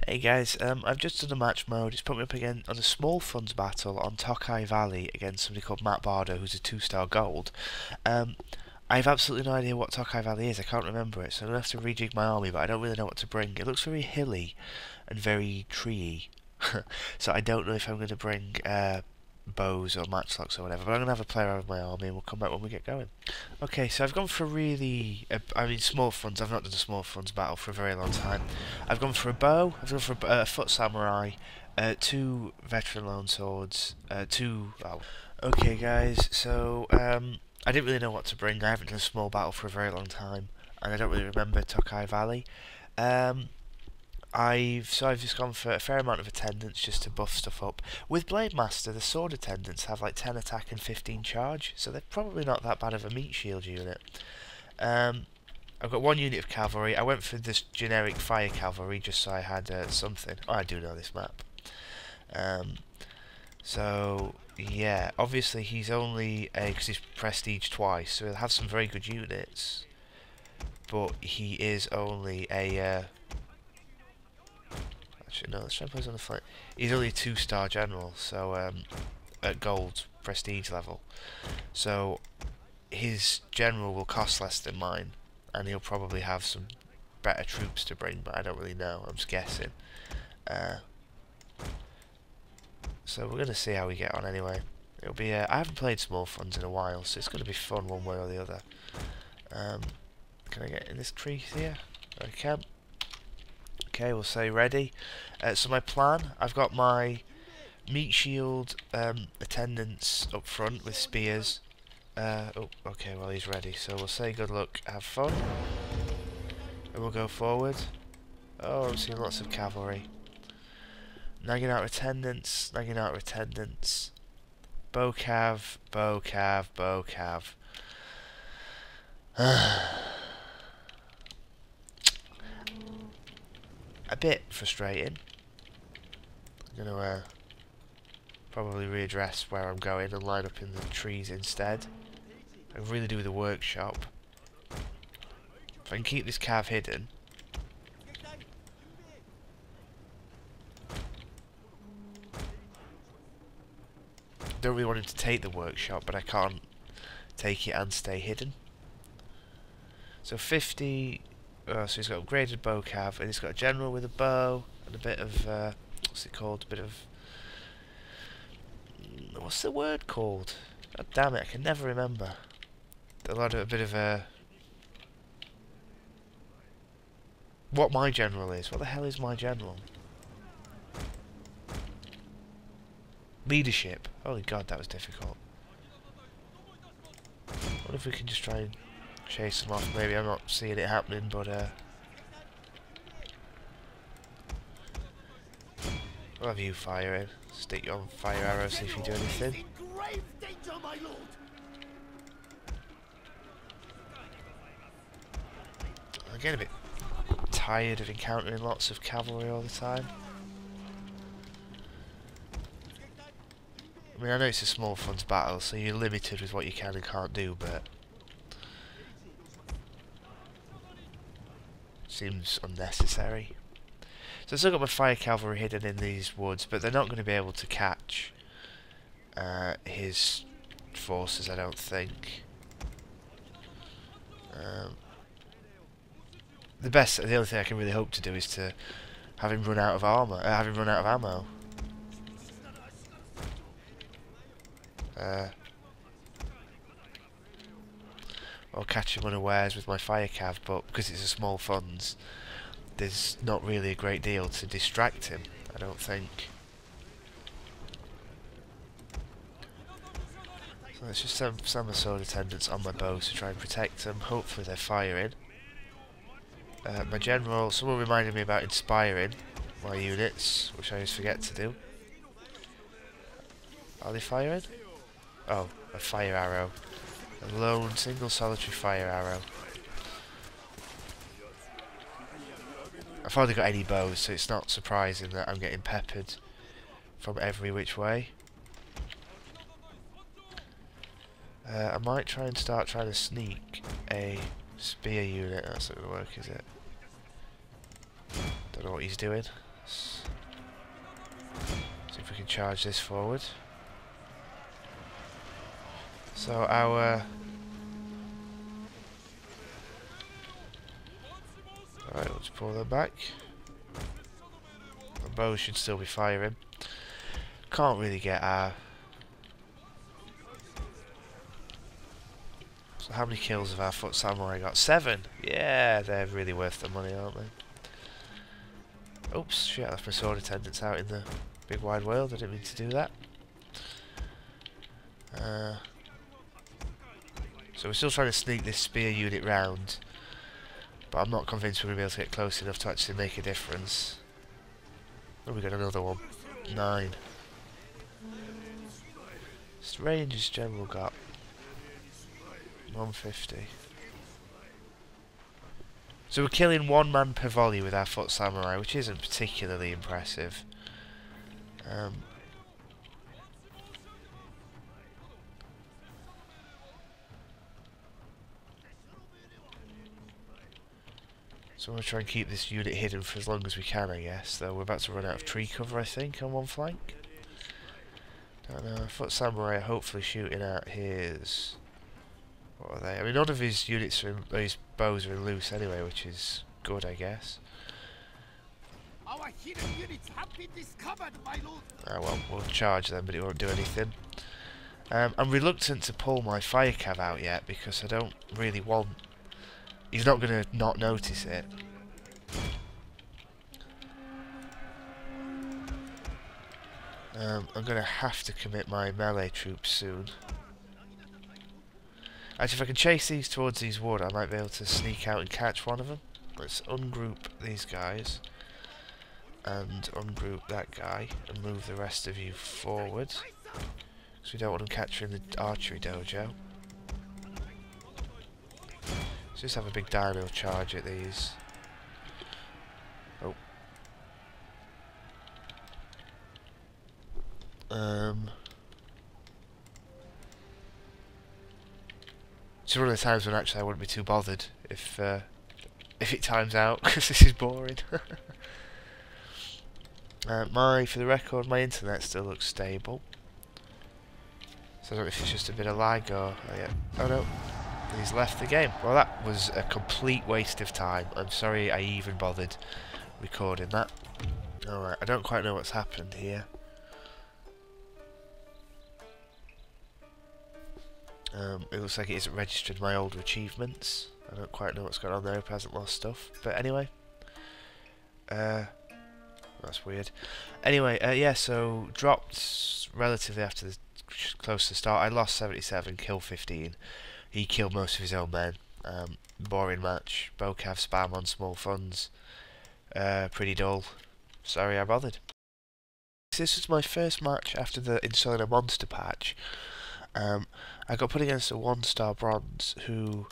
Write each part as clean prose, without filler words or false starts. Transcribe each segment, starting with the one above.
Hey guys, I've just done a match mode. It's put me up again on a small funds battle on FotS Valley against somebody called Matt Bardo, who's a 2-star gold. I have absolutely no idea what FotS Valley is. I can't remember it, so I'm gonna have to rejig my army. But I don't really know what to bring. It looks very hilly and very treey, so I don't know if I'm gonna bring bows or matchlocks or whatever. But I'm gonna have a play around with my army, and we'll come back when we get going. Okay, so I've gone for really, small funds. I've not done a small funds battle for a very long time. I've gone for a bow. I've gone for a foot samurai, 2 veteran lone swords, 2. Oh. Okay, guys. So I didn't really know what to bring. I haven't done a small battle for a very long time, and I don't really remember FotS Valley. I've just gone for a fair amount of attendance just to buff stuff up. With Blade Master, the sword attendants have like 10 attack and 15 charge, so they're probably not that bad of a meat shield unit. I've got 1 unit of cavalry. I went for this generic fire cavalry just so I had something. Oh, I do know this map. So yeah, obviously he's only because he's prestige twice, so he'll have some very good units. But he is only a actually, no, let's try and play on the flank. He's only a 2-star general, so at gold prestige level. So his general will cost less than mine, and he'll probably have some better troops to bring, but I don't really know. I'm just guessing. So we're gonna see how we get on anyway. It'll be. I haven't played small funds in a while, so it's gonna be fun one way or the other. Can I get in this tree here? I can. Okay, we'll say ready. So my plan, I've got my meat shield attendants up front with spears. Oh, okay, well he's ready. So we'll say good luck, have fun. And we'll go forward. Oh, I'm seeing lots of cavalry. Nagging out attendants, nagging out attendants. Bow cav, bow cav, bow cav. A bit frustrating. I'm going to probably readdress where I'm going and line up in the trees instead. I really do the workshop. If I can keep this cav hidden. Don't really want him to take the workshop, but I can't take it and stay hidden. So 50... so he's got upgraded bow cav, and he's got a general with a bow, and a bit of, what's it called, a bit of, what's the word called? God damn it, I can never remember. A bit of a, what my general is. What the hell is my general? Leadership. Holy god, that was difficult. What if we can just try and chase them off? Maybe I'm not seeing it happening, but we'll have you firing. Stick your fire arrow, see if you do anything. I'm getting a bit tired of encountering lots of cavalry all the time. I mean, I know it's a small funds battle, so you're limited with what you can and can't do, but seems unnecessary. So I've still got my fire cavalry hidden in these woods, but they're not going to be able to catch his forces, I don't think. The only thing I can really hope to do is to have him run out of armor, have him run out of ammo. Or catch him unawares with my fire cav, but because it's a small funds, there's not really a great deal to distract him, I don't think. So let's just send my sword attendants on my bows to try and protect them. Hopefully they're firing. My general, someone reminded me about inspiring my units, which I always forget to do. Are they firing? Oh, a fire arrow. A lone, single, solitary fire arrow. I've hardly got any bows, so it's not surprising that I'm getting peppered from every which way. I might try and start trying to sneak a spear unit. That's not going to work, is it? Don't know what he's doing. See if we can charge this forward. So our... Alright, let's pull them back. The bow should still be firing. Can't really get our... So how many kills have our foot samurai got? 7! Yeah, they're really worth the money, aren't they? Oops, shit, I left my sword attendants out in the big wide world. I didn't mean to do that. So we're still trying to sneak this spear unit round, but I'm not convinced we're going to be able to get close enough to actually make a difference. Oh, we got another one. 9. This ranger's general got 150. So we're killing 1 man per volley with our foot samurai, which isn't particularly impressive. So I'm going to try and keep this unit hidden for as long as we can, I guess. Though we're about to run out of tree cover, I think, on one flank. Don't know. Foot samurai are hopefully shooting at his... What are they? I mean, none of his units are in, his bows are in loose anyway, which is good, I guess. Our hidden units have been discovered, my lord. Ah, well, we'll charge them, but it won't do anything. I'm reluctant to pull my fire cav out yet because I don't really want... He's not going to not notice it. I'm going to have to commit my melee troops soon. Actually, if I can chase these towards these wood, I might be able to sneak out and catch one of them. Let's ungroup these guys. And ungroup that guy. And move the rest of you forward. Because we don't want them capturing the archery dojo. Let's just have a big dino charge at these. Oh. It's one of the times when actually I wouldn't be too bothered if it times out, because this is boring. For the record, my internet still looks stable. So I don't know if it's just a bit of lag or... Oh no, he's left the game. Well, that was a complete waste of time. I'm sorry I even bothered recording that. Alright, I don't quite know what's happened here. It looks like it isn't registered my older achievements. I don't quite know what's going on there, if it hasn't lost stuff. But anyway. That's weird. Anyway, yeah, so dropped relatively after the close to the start. I lost 77, killed 15. He killed most of his own men. Boring match. Bocav spam on small funds. Pretty dull. Sorry I bothered. This was my first match after the installing a monster patch. I got put against a 1-star bronze who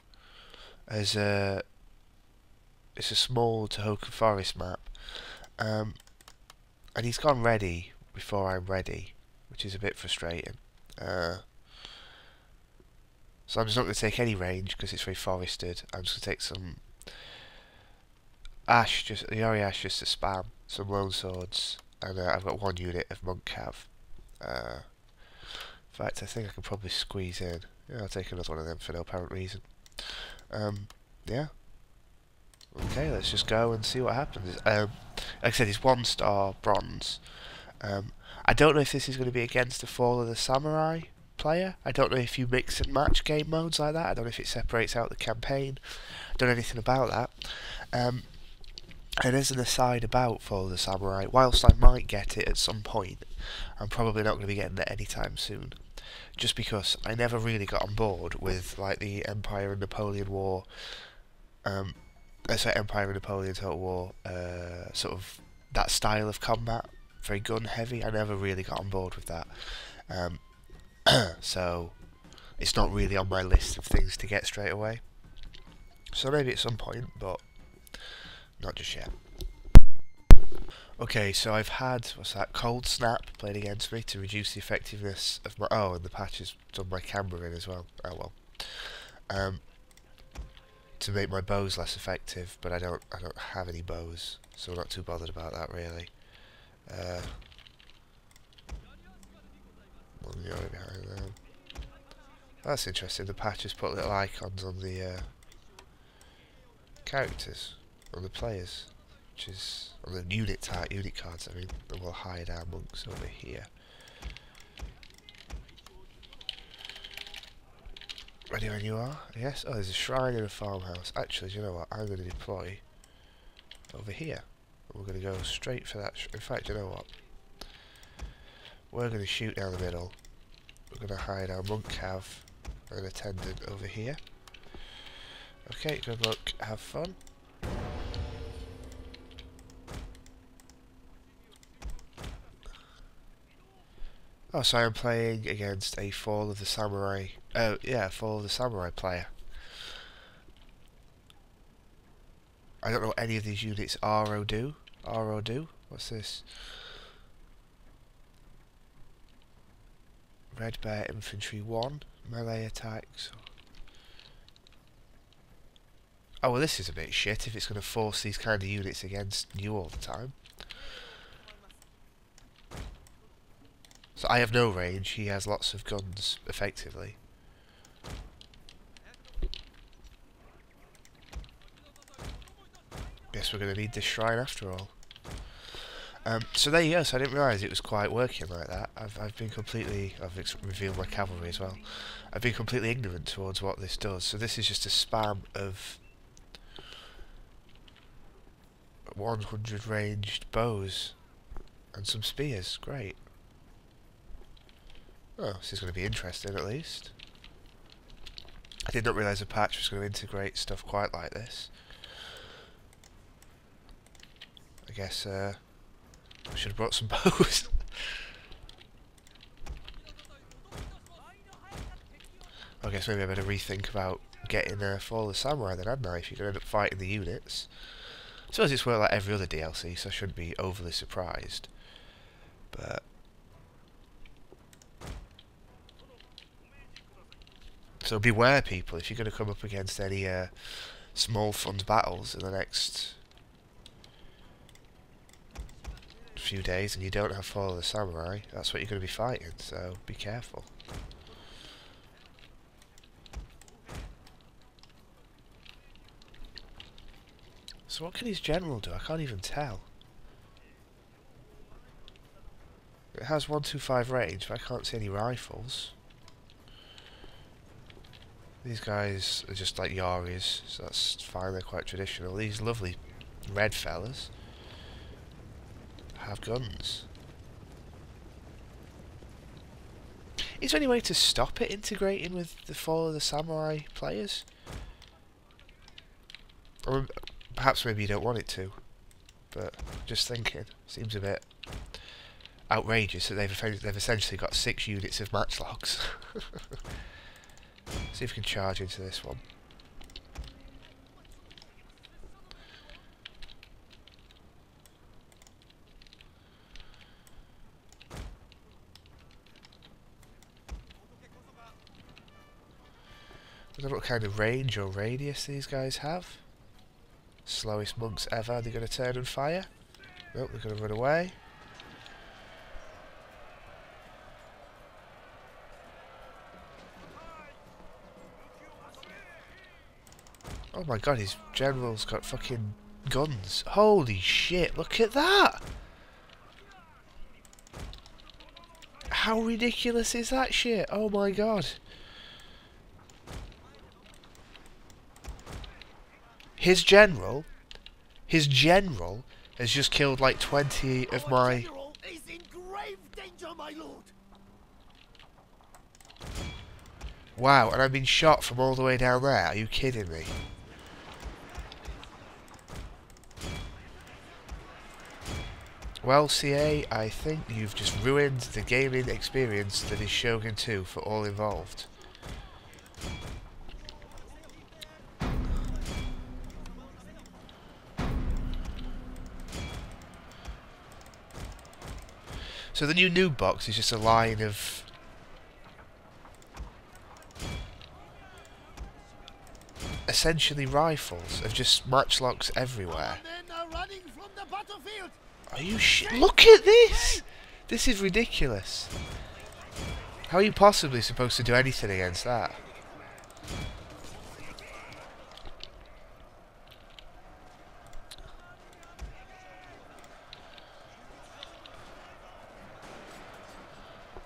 is it's a small Tohoku Forest map. And he's gone ready before I'm ready, which is a bit frustrating. So I'm just not going to take any range because it's very forested. I'm just going to take some ash, just Yori ash, just to spam some lone swords, and I've got 1 unit of monk cav. In fact, I think I could probably squeeze in. Yeah, I'll take another one of them for no apparent reason. Yeah. Okay, let's just go and see what happens. Like I said, it's 1-star bronze. I don't know if this is going to be against the Fall of the Samurai player. I don't know if you mix and match game modes like that. I don't know if it separates out the campaign. I don't know anything about that. And as an aside about Fall of the Samurai, whilst I might get it at some point, I'm probably not going to be getting it anytime soon. Just because I never really got on board with like the Empire and Napoleon War, Empire and Napoleon Total War, sort of that style of combat, very gun heavy. I never really got on board with that. So it's not really on my list of things to get straight away. So maybe at some point, but not just yet. Okay, so I've had, Cold Snap played against me to reduce the effectiveness of my... Oh, and the patch has done my camera in as well. Oh well. To make my bows less effective, but I don't have any bows, so I'm not too bothered about that really. One Yori behind them. That's interesting. The patch has put little icons on the characters, on the players, which is on the unit cards. I mean, and we'll hide our monks over here. Ready when you are? Yes? Oh, there's a shrine and a farmhouse. Actually, do you know what? I'm going to deploy over here. We're going to go straight for that. In fact, you know what? We're going to shoot down the middle. We're going to hide our monk cav and attendant over here. Okay, good luck. Have fun. Oh, so I'm playing against a Fall of the Samurai. Oh, yeah, Fall of the Samurai player. I don't know what any of these units are or do. What's this? Red Bear Infantry 1. Melee attacks. Oh, well, this is a bit shit if it's going to force these kind of units against you all the time. So I have no range, he has lots of guns, effectively. Guess we're going to need this shrine after all. So there you go, so I didn't realise it was quite working like that. I've been completely... I've revealed my cavalry as well. I've been completely ignorant towards what this does. So this is just a spam of 100 ranged bows and some spears. Great. Oh, this is going to be interesting at least. I did not realise a patch was going to integrate stuff quite like this. I guess I should have brought some bows. I guess maybe I better rethink about getting a Fall of the Samurai then, hadn't I? If you're going to end up fighting the units. I suppose it's worked like every other DLC, so I shouldn't be overly surprised. But... so beware, people, if you're going to come up against any small fun battles in the next few days and you don't have Fall of the Samurai, that's what you're going to be fighting, so be careful. So what can his general do? I can't even tell. It has 125 range, but I can't see any rifles. These guys are just like Yaris, so that's fine, they're quite traditional. These lovely red fellas have guns. Is there any way to stop it integrating with the Fall of the Samurai players? Or perhaps maybe you don't want it to, but just thinking, seems a bit outrageous that they've essentially got 6 units of matchlocks. See if we can charge into this one. I don't know what kind of range or radius these guys have. Slowest monks ever. Are they going to turn and fire? Nope, they're going to run away. Oh my god, his general's got fucking guns. Holy shit, look at that! How ridiculous is that shit? Oh my god. His general has just killed like 20 of my... general is in grave danger, my lord. Wow, and I've been shot from all the way down there. Are you kidding me? Well, CA, I think you've just ruined the gaming experience that is Shogun 2 for all involved. So the new noob box is just a line of... essentially rifles, of just matchlocks everywhere. Our men are running from the battlefield. Are you Look at this! This is ridiculous. How are you possibly supposed to do anything against that?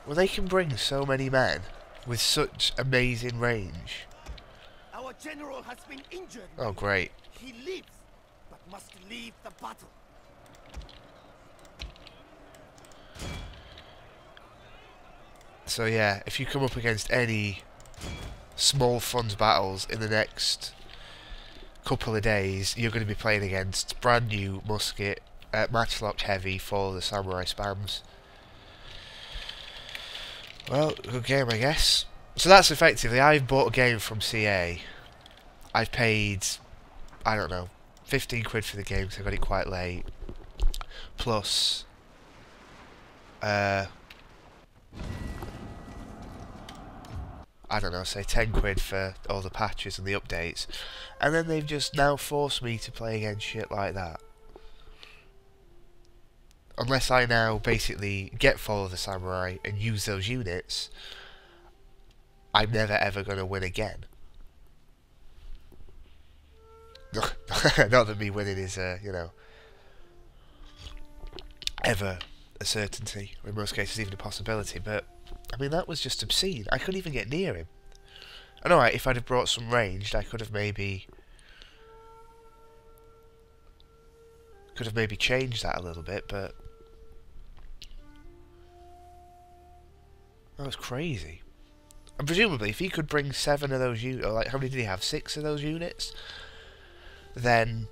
Well, they can bring so many men with such amazing range. Our general has been injured. Oh, great. He lives, but must leave the battle. So yeah, if you come up against any small funds battles in the next couple of days, you're going to be playing against brand new musket, matchlock heavy, Fall of the Samurai spams. Well, good game, I guess. So that's effectively, I've bought a game from CA. I've paid, I don't know, 15 quid for the game because I got it quite late. Plus, I don't know, say 10 quid for all the patches and the updates. And then they've just now forced me to play against shit like that. Unless I now basically get Fall of the Samurai and use those units, I'm never ever going to win again. Not that me winning is, you know, ever a certainty, or in most cases even a possibility, but, I mean, that was just obscene. I couldn't even get near him. And alright, if I'd have brought some ranged, I could have maybe changed that a little bit, but that was crazy. And presumably, if he could bring 7 of those units, or like, how many did he have? 6 of those units? Then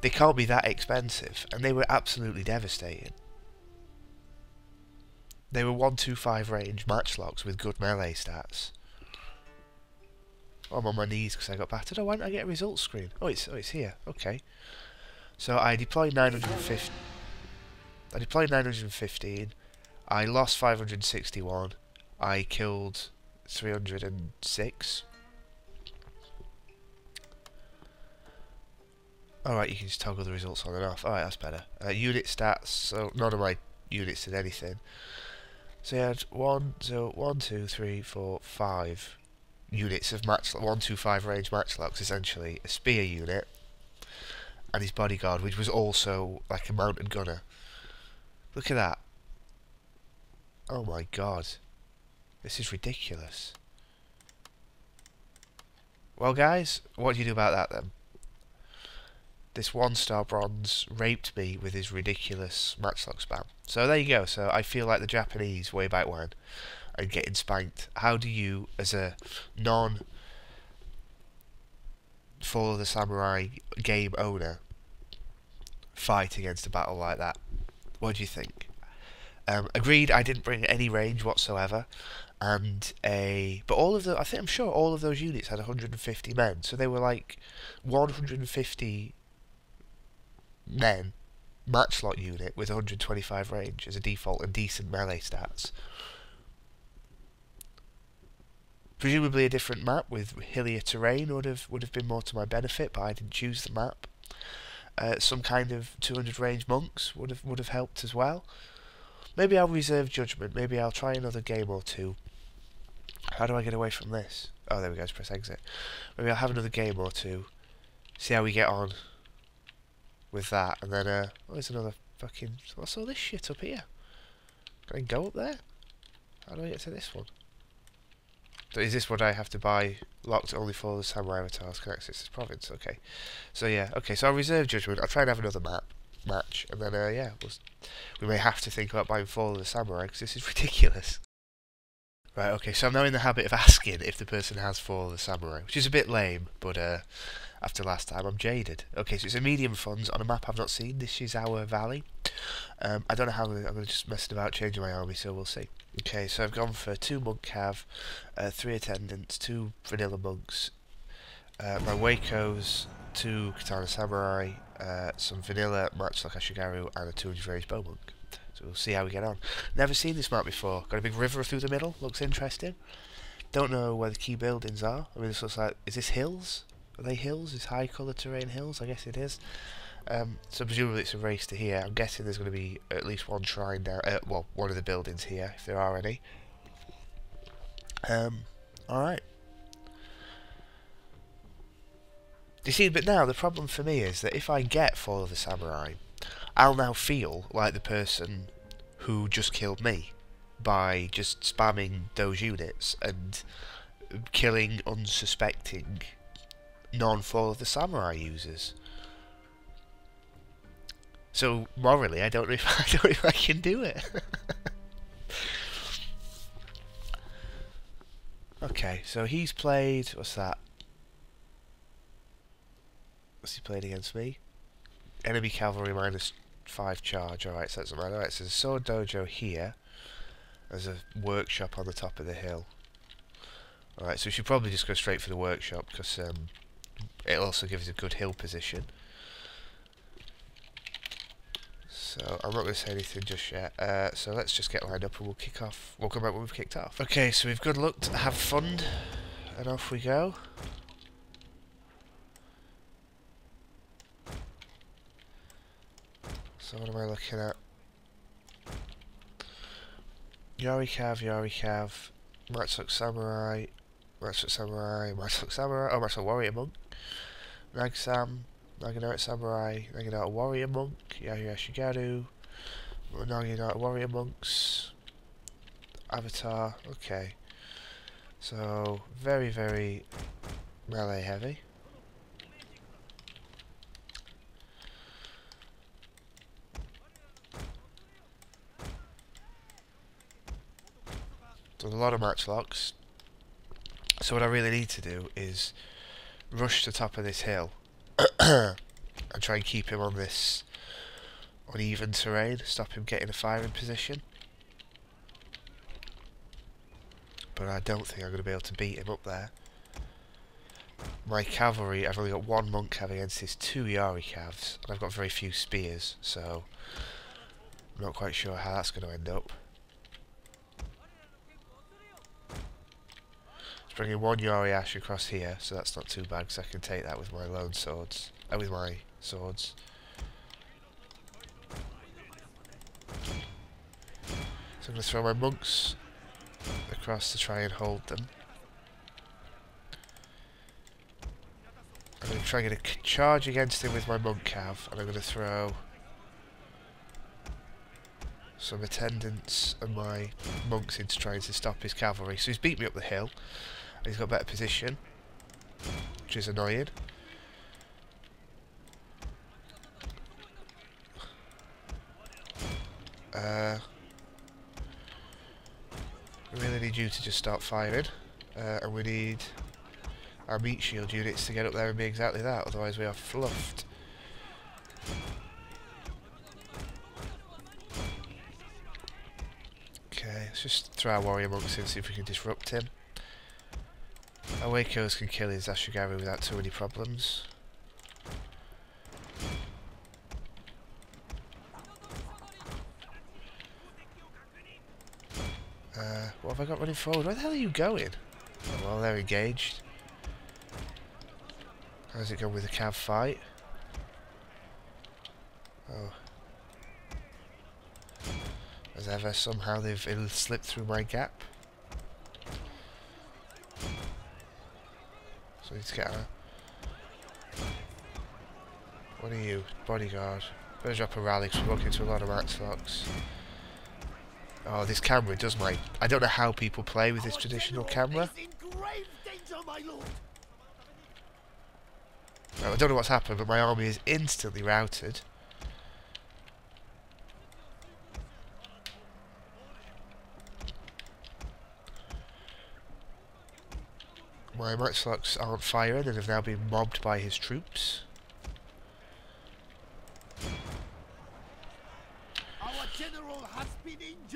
they can't be that expensive, and they were absolutely devastating. They were 125 range matchlocks with good melee stats. Oh, I'm on my knees because I got battered. Oh, why didn't I get a results screen? Oh, it's here. Okay. So I deployed 950. I deployed 915. I lost 561. I killed 306. Alright, you can just toggle the results on and off. Alright, that's better. Unit stats, so none of my units did anything. So you had 1, 2, 3, 4, 5 units of 125 range matchlocks, essentially. A spear unit, and his bodyguard, which was also like a mounted gunner. Look at that. Oh my god. This is ridiculous. Well guys, what do you do about that then? This 1-star bronze raped me with his ridiculous matchlock spam. So there you go. So I feel like the Japanese way back when and getting spanked. How do you, as a non-Fall of the Samurai game owner, fight against a battle like that? What do you think? Agreed, I didn't bring any range whatsoever, and but I'm sure all of those units had 150 men, so they were like 150 men matchlock unit with 125 range as a default and decent melee stats. Presumably a different map with hillier terrain would have been more to my benefit, but I didn't choose the map. Some kind of 200 range monks would have helped as well. Maybe I'll reserve judgment. Maybe I'll try another game or two. How do I get away from this? Oh, there we go. Just press exit. Maybe I'll have another game or two. See how we get on with that, and then oh, there's another fucking. What's all this shit up here? Can I go up there? How do I get to this one? So is this what I have to buy? Locked only for the samurai avatars can access this province. Okay, so yeah, okay. So I'll reserve judgment. I'll try and have another match, and then yeah, we may have to think about buying Fall of the Samurai because this is ridiculous. Right, okay. So I'm now in the habit of asking if the person has Fall of the Samurai, which is a bit lame, but after last time, I'm jaded. Okay, so it's a medium funds on a map I've not seen. This is our valley. I don't know how I'm going to just messing about changing my army, so we'll see. Okay, so I've gone for 2 monk cav, 3 attendants, 2 vanilla monks, my Wakos, 2 katana samurai, some vanilla matchlock ashigaru, and a 200 range bow monk. So we'll see how we get on. Never seen this map before. Got a big river through the middle. Looks interesting. Don't know where the key buildings are. I mean, this looks like... Is this hills? Are they hills? Is high colour terrain hills? I guess it is. So presumably it's a race to here. I'm guessing there's going to be at least one shrine down. Well, one of the buildings here, if there are any. Alright. You see, but now the problem for me is that if I get Fall of the Samurai, I'll now feel like the person who just killed me by just spamming those units and killing unsuspecting non-Fall of the Samurai users. So morally, I don't know if I can do it. Okay, so he's played. What's that? What's he played against me? Enemy cavalry -5 charge. Alright, so that's not right. Alright, so there's a sword dojo here. There's a workshop on the top of the hill. Alright, so we should probably just go straight for the workshop because it'll also give us a good hill position. So I'm not going to say anything just yet. So let's just get lined up and we'll kick off. We'll come back when we've kicked off. Okay, so we've good luck, have fun, and off we go. So what am I looking at? Yori-Cav, Matsuck Samurai, oh, Matsuck Warrior Monk, Nagsam, Naginata Samurai, Naginata Warrior Monk, Yahya Shigaru, Naginata Warrior Monks, Avatar, okay. So, very, very melee heavy. Done a lot of match locks. So what I really need to do is rush to the top of this hill and try and keep him on this uneven terrain, stop him getting a firing position. But I don't think I'm going to be able to beat him up there. My cavalry, I've only got one monk cav against his 2 Yari calves, and I've got very few spears, so I'm not quite sure how that's going to end up. Bringing 1 Yori Ash across here, so that's not too bad because I can take that with my lone swords. With my swords. So I'm going to throw my monks across to try and hold them. I'm going to try and get a charge against him with my monk cav, and I'm going to throw some attendants and my monks into trying to stop his cavalry. So he's beat me up the hill. He's got better position, which is annoying. We really need you to just start firing, and we need our meat shield units to get up there and be exactly that, otherwise we are fluffed. Okay, let's just throw our warrior monks in, see if we can disrupt him. Our Wakos can kill his Ashigaru without too many problems. What have I got running forward? Where the hell are you going? Oh, well, they're engaged. How's it going with the cav fight? Oh. As ever, somehow it'll slip through my gap. So I need to get a... What are you? Bodyguard. Better drop a rally because we're walking into a lot of match locks. Oh, this camera does my... I don't know how people play with this traditional camera. I don't know what's happened, but my army is instantly routed. My matchlocks aren't firing and have now been mobbed by his troops.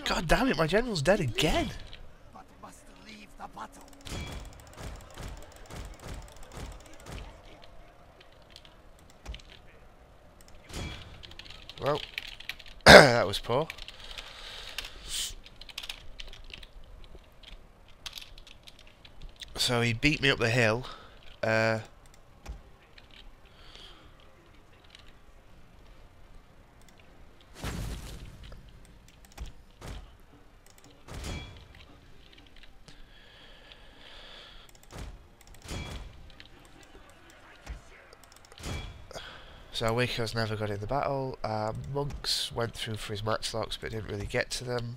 God damn it, my general's dead again! But must leave the battle. Well, that was poor. So he beat me up the hill. So Waco's never got in the battle. Monks went through for his matchlocks but didn't really get to them.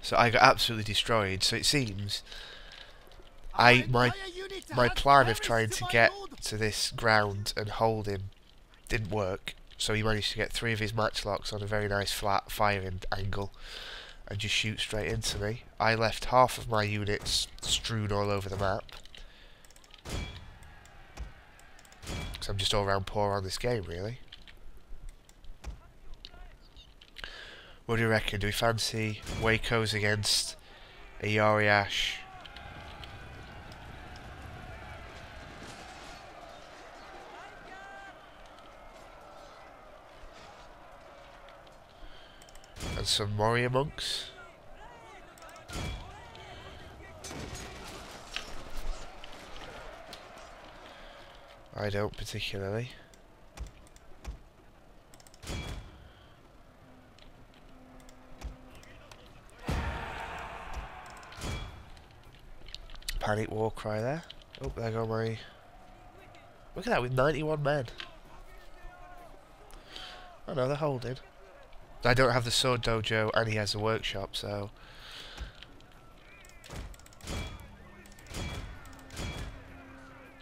So I got absolutely destroyed. So it seems my plan of trying to get to this ground and hold him didn't work. So he managed to get 3 of his matchlocks on a very nice flat firing angle and just shoot straight into me. I left half of my units strewn all over the map. Because I'm just all round poor on this game, really. What do you reckon? Do we fancy Waco's against a Yariash? And some warrior monks? I don't particularly. Panic war cry there. Oh, there go my... Look at that, with 91 men. Oh no, they're holding. I don't have the sword dojo and he has a workshop, so...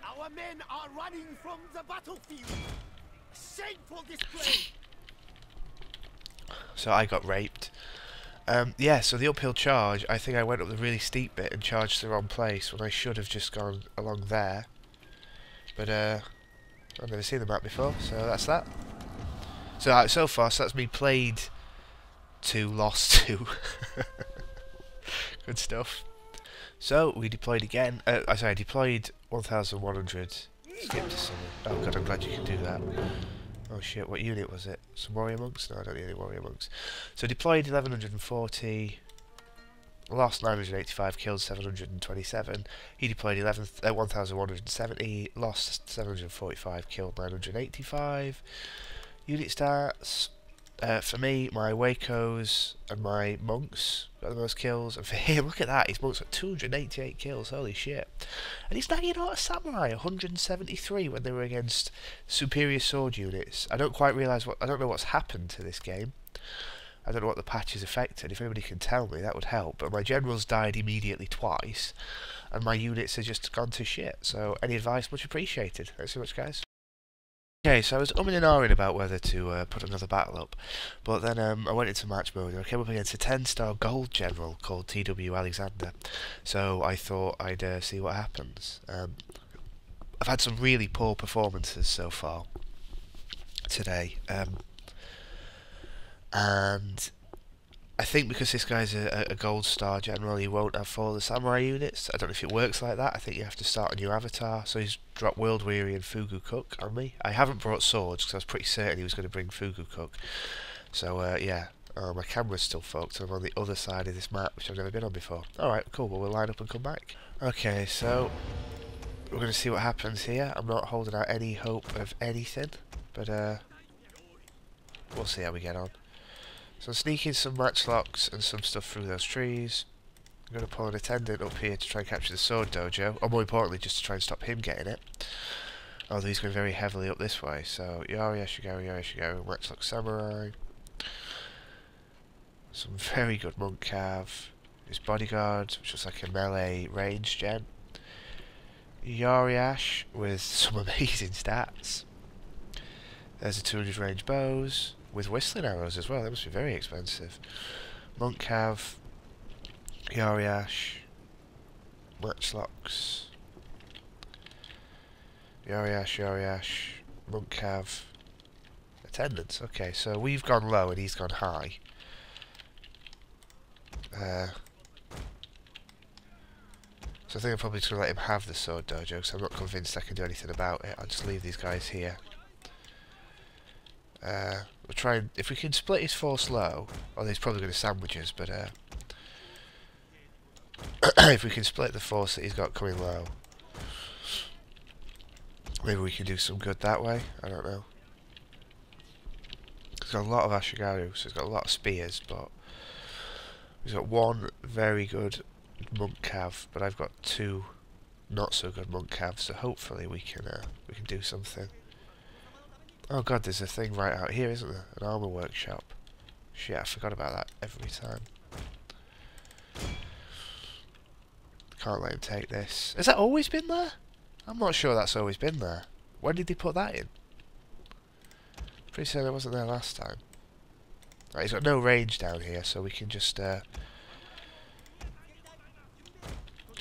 Our men are running from the battlefield. Shameful display. So I got raped. Yeah, so the uphill charge, I think I went up the really steep bit and charged the wrong place when I should have just gone along there. But, I've never seen the map before, so that's that. So, so far, so that's me played 2, lost 2. Good stuff. So, we deployed again. I deployed 1,100. Skip to summon. Oh god, I'm glad you can do that. Oh shit, what unit was it? Some warrior monks? No, I don't need any warrior monks. So deployed 1140, lost 985, killed 727. He deployed 1170, lost 745, killed 985. Unit stats. For me, my Wacos and my monks got the most kills, and for him, look at that, his monks got 288 kills, holy shit. And he's knocking out a samurai, 173 when they were against superior sword units. I don't quite realise I don't know what's happened to this game. I don't know what the patch has affected. If anybody can tell me, that would help. But my generals died immediately twice, and my units have just gone to shit. So any advice, much appreciated. Thanks so much, guys. Okay, so I was umming and ahhing about whether to put another battle up, but then I went into match mode and I came up against a 10-star gold general called TW Alexander, so I thought I'd see what happens. I've had some really poor performances so far today, and I think because this guy's a gold star general, he won't have 4 of the samurai units. I don't know if it works like that. I think you have to start a new avatar. So he's dropped World Weary and Fugu Cook on me. I haven't brought swords because I was pretty certain he was going to bring Fugu Cook. So yeah, my camera's still fucked. I'm on the other side of this map, which I've never been on before. Alright, cool. Well, we'll line up and come back. Okay, so we're going to see what happens here. I'm not holding out any hope of anything, but we'll see how we get on. So I'm sneaking some matchlocks and some stuff through those trees. I'm going to pull an attendant up here to try and capture the sword dojo, or more importantly just to try and stop him getting it. Although he's going very heavily up this way, so Yari Ashigaru, matchlock samurai. Some very good monk cav. His bodyguard, which looks like a melee range gen. Yariash with some amazing stats. There's a 200 range bows. With whistling arrows as well, that must be very expensive. Monk Cav, Yariash, matchlocks, Yariash, Monk Cav, attendants. Okay, so we've gone low and he's gone high. So I think I'm probably just going to let him have the sword dojo because I'm not convinced I can do anything about it. I'll just leave these guys here. We'll try and, if we can split his force low, although he's probably going to sandwich us, but if we can split the force that he's got coming low, maybe we can do some good that way. I don't know. He's got a lot of Ashigaru, so he's got a lot of spears, but he's got 1 very good monk cav, but I've got 2 not so good monk cav, so hopefully we can do something. Oh god, there's a thing right out here, isn't there? An armour workshop. Shit, I forgot about that every time. Can't let him take this. Has that always been there? I'm not sure that's always been there. When did they put that in? Pretty certain it wasn't there last time. Right, he's got no range down here, so we can just can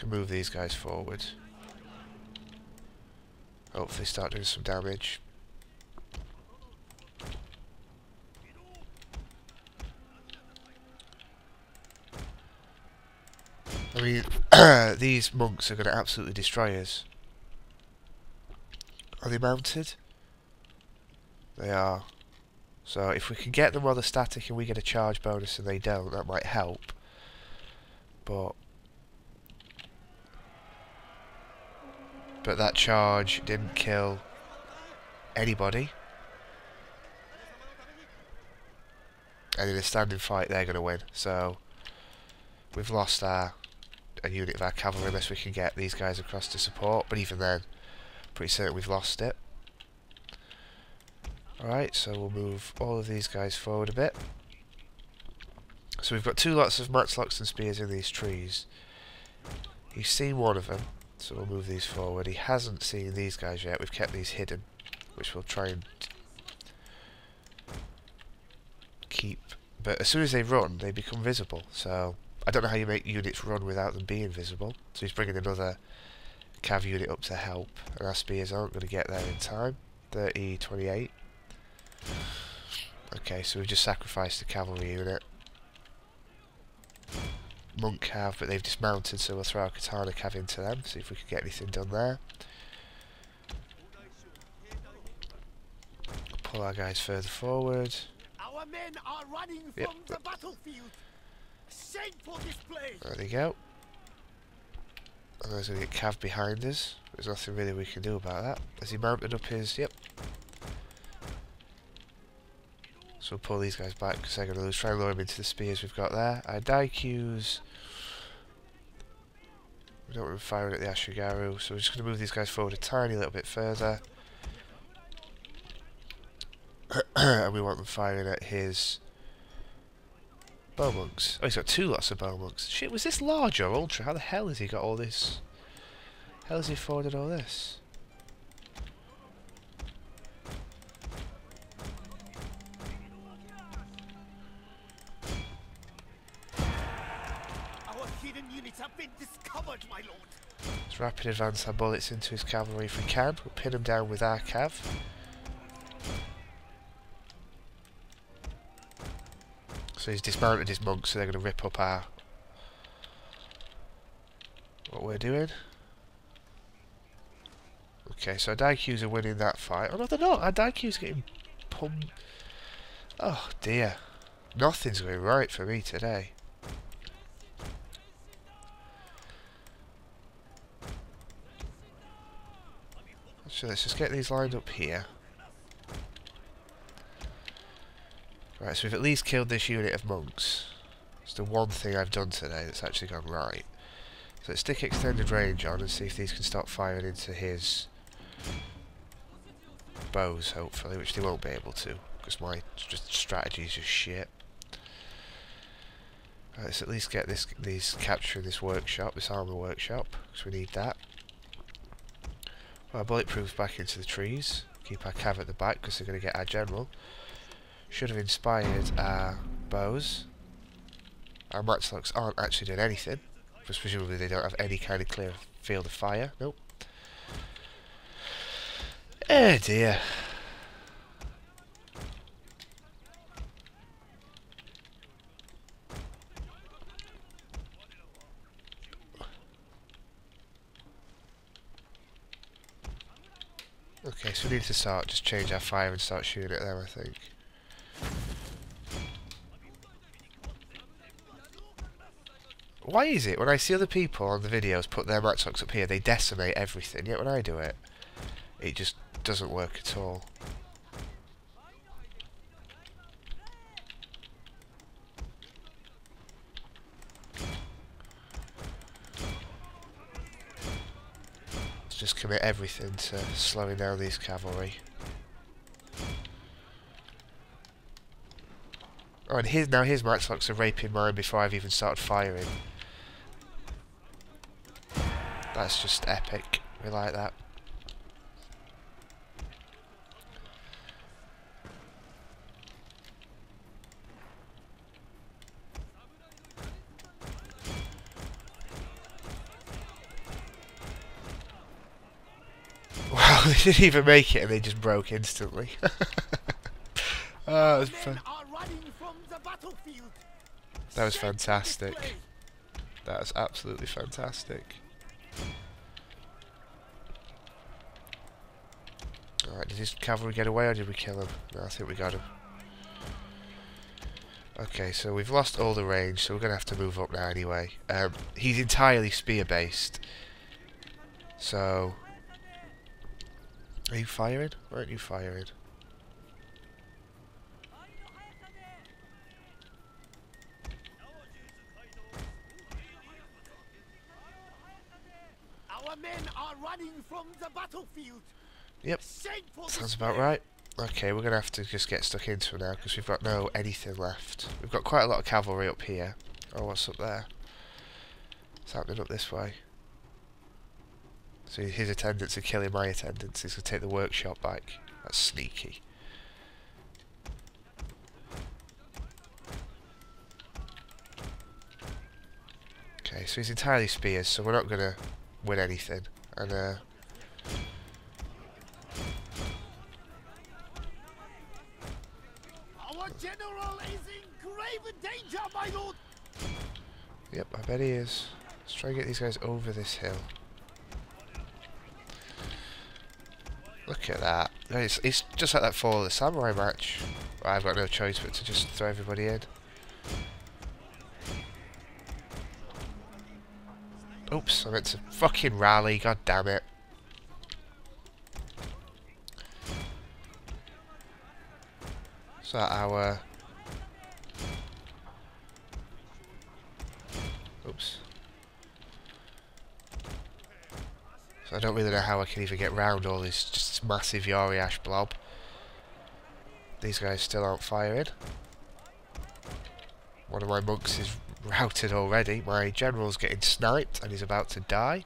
move these guys forward. Hopefully start doing some damage. I mean, these monks are going to absolutely destroy us. Are they mounted? They are. So if we can get them while they're static and we get a charge bonus and they don't, that might help. But that charge didn't kill anybody. And in a standing fight they're going to win. So we've lost a unit of our cavalry unless we can get these guys across to support. But even then, pretty certain we've lost it. Alright, so we'll move all of these guys forward a bit. So we've got two lots of matchlocks and spears in these trees. He's seen one of them, so we'll move these forward. He hasn't seen these guys yet. We've kept these hidden, which we'll try and keep. But as soon as they run, they become visible. So I don't know how you make units run without them being visible. So he's bringing another cav unit up to help, and our spears aren't going to get there in time. 30, 28. Okay, so we've just sacrificed the cavalry unit. Monk cav, but they've dismounted, so we'll throw our katana cav into them, see if we can get anything done there. Pull our guys further forward. Our men are running from the battlefield. Shameful display. There they go. And there's going to get cav behind us. There's nothing really we can do about that. Has he mounted up his... Yep. So we'll pull these guys back because they're going to lose. Try and lure him into the spears we've got there. Our Daiku's... We don't want them firing at the Ashigaru, so we're just going to move these guys forward a tiny little bit further. And we want them firing at his... Bowmonks. Oh, he's got two lots of Bowmonks. Shit, was this large or ultra? How the hell has he got all this? How has he afforded all this? Our hidden units have been discovered, my lord. Let's rapid advance our bullets into his cavalry if we can. We'll pin him down with our cav. So he's dismounted his monks, so they're going to rip up our... what we're doing. Okay, so our Daiku's are winning that fight. Oh no, they're not! Our Daiku's getting pumped. Oh dear. Nothing's going right for me today. So let's just get these lined up here. Right, so we've at least killed this unit of monks. It's the one thing I've done today that's actually gone right. So let's stick extended range on and see if these can stop firing into his bows, hopefully, which they won't be able to, because my strategy is just shit. Right, let's at least get these capturing this workshop, this armour workshop, because we need that. Well, our bulletproof's back into the trees. Keep our cav at the back, because they're going to get our general. Should have inspired our bows. Our matchlocks aren't actually doing anything, because presumably they don't have any kind of clear field of fire. Nope. Oh dear. Okay, so we need to start, just change our fire and start shooting at them, I think. Why is it when I see other people on the videos put their matchlocks up here, they decimate everything, yet when I do it, it just doesn't work at all. just commit everything to slowing down these cavalry. Oh, and now his matchlocks are raping mine before I've even started firing. That's just epic. We like that. Wow, they didn't even make it and they just broke instantly. Oh, that was fantastic. That was absolutely fantastic. Alright, did his cavalry get away or did we kill him? No, I think we got him. Okay, so we've lost all the range, so we're going to have to move up now anyway. He's entirely spear-based. So... Are you firing? Why aren't you firing? Our men are running from the battlefield. Yep, sounds about right. Okay, we're going to have to just get stuck into it now because we've got no anything left. We've got quite a lot of cavalry up here. Oh, what's up there? What's happening up this way? So his attendants are killing my attendants. He's going to take the workshop back. That's sneaky. Okay, so he's entirely spears, so we're not going to win anything. And our general is in grave danger, my lord. Yep, I bet he is. Let's try and get these guys over this hill. Look at that. It's just like that Fall of the Samurai match. Well, I've got no choice but to just throw everybody in. Oops, I meant to fucking rally, god damn it. So our... Oops. So I don't really know how I can even get round all this just massive Yori Ash blob. These guys still aren't firing. One of my monks is routed already. My general's getting sniped and he's about to die.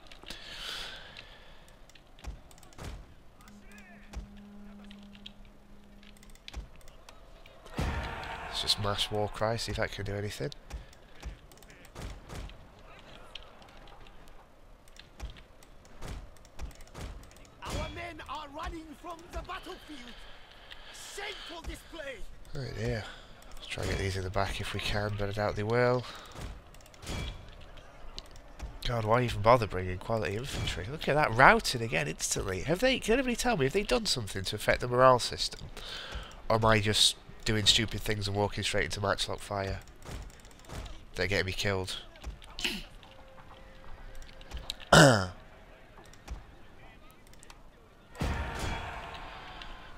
Let's just mash war cry, see if that can do anything. Our men are running from the battlefield. Shameful display. Oh dear. Let's try and get these in the back if we can, but I doubt they will. God, why even bother bringing quality infantry? Look at that, routed again instantly. Can anybody tell me, have they done something to affect the morale system? Or am I just doing stupid things and walking straight into matchlock fire? They're getting me killed.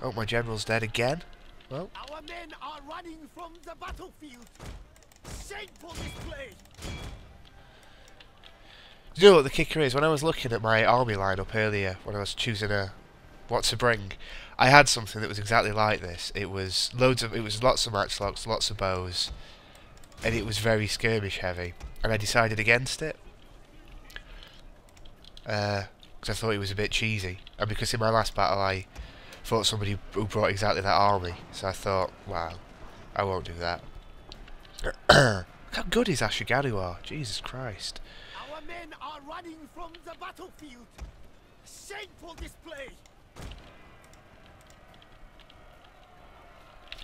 Oh, my general's dead again. Well, Our men are running from the battlefield. Shameful display. do you know what the kicker is? When I was looking at my army lineup earlier, when I was choosing what to bring, I had something that was exactly like this. It was lots of matchlocks, lots of bows, and it was very skirmish heavy. And I decided against it because I thought it was a bit cheesy, and because in my last battle I fought somebody who brought exactly that army, so I thought, wow, I won't do that. Look how good his Ashigaru are, Jesus Christ. Our men are running from the battlefield. Shameful display.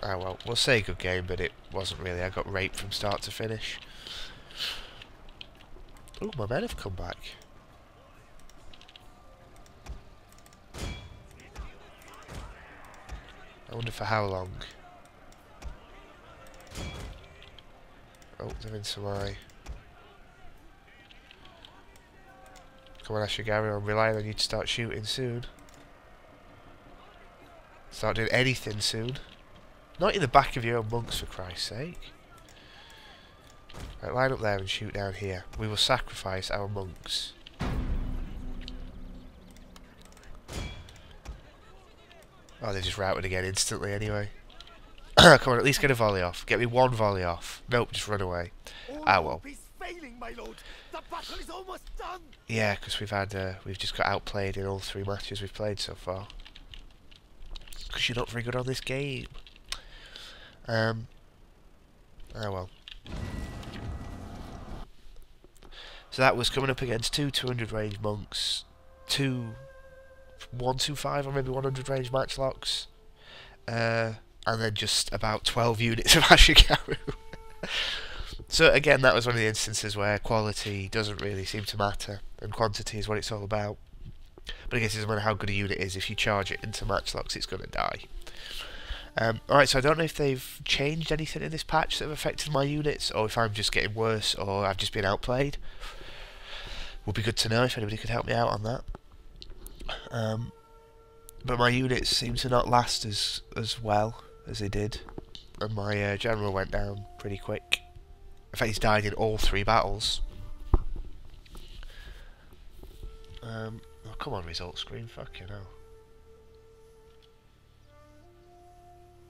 Oh well, we'll say good game, but it wasn't really. I got raped from start to finish. Ooh, my men have come back. I wonder for how long. Oh, they're into my... Come on, Ashigaru, I'm relying on you to start shooting soon. Start doing anything soon. Not in the back of your own monks, for Christ's sake. Right, line up there and shoot down here. We will sacrifice our monks. Oh, they just routed again instantly anyway. Come on, at least get a volley off. Get me one volley off. Nope, just run away. Ah, well. Is failing, my lord. The battle is almost done. Yeah, because we've just got outplayed in all 3 matches we've played so far. Because you're not very good on this game. Ah, well. So that was coming up against 2 200 range monks, 2 125 or maybe 100 range matchlocks, and then just about 12 units of Ashigaru. So again, that was one of the instances where quality doesn't really seem to matter, and quantity is what it's all about. But I guess it doesn't matter how good a unit is, if you charge it into matchlocks, it's going to die. Alright, so I don't know if they've changed anything in this patch that have affected my units, or if I'm just getting worse, or I've just been outplayed. Would be good to know if anybody could help me out on that. But my units seem to not last as well as they did, and my general went down pretty quick. In fact, he's died in all 3 battles. Oh, come on, result screen, fucking hell.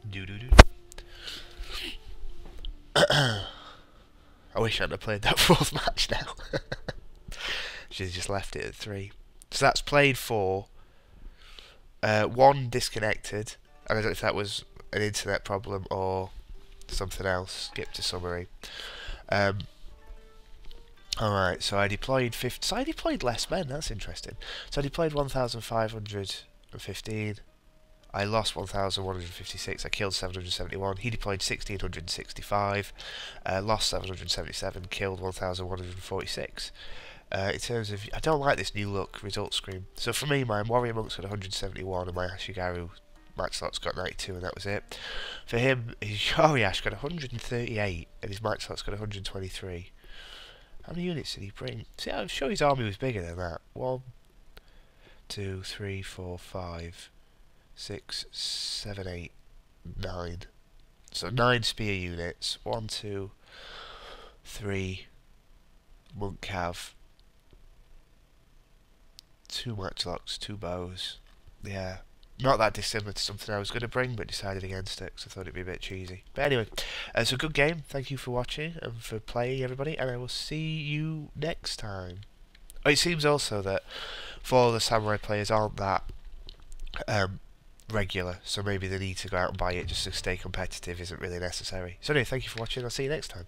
Doo-doo-doo. I wish I hadn't played that 4th match now. Should have just left it at 3. So that's played 4. 1 disconnected. I don't know if that was an internet problem or something else. Skip to summary. Alright, so I deployed 50. So I deployed less men, that's interesting. So I deployed 1,515. I lost 1,156. I killed 771. He deployed 1,665. Lost 777. Killed 1,146. In terms of, I don't like this new look result screen. So for me, my warrior monk's got 171 and my Ashigaru match slot's got 92, and that was it. For him, his Yoriash got 138 and his match slot's got 123. How many units did he bring? See, I'm sure his army was bigger than that. 1, 2, 3, 4, 5, 6, 7, 8, 9. So 9 spear units. 1, 2, 3 monk cav. 2 matchlocks, 2 bows. Yeah, not that dissimilar to something I was going to bring, but decided against it because I thought it'd be a bit cheesy. But anyway, it's a good game. Thank you for watching and for playing, everybody, and I will see you next time. Oh, it seems also that 4 of the samurai players aren't that regular, so maybe the need to go out and buy it just to stay competitive isn't really necessary. So anyway, thank you for watching. I'll see you next time.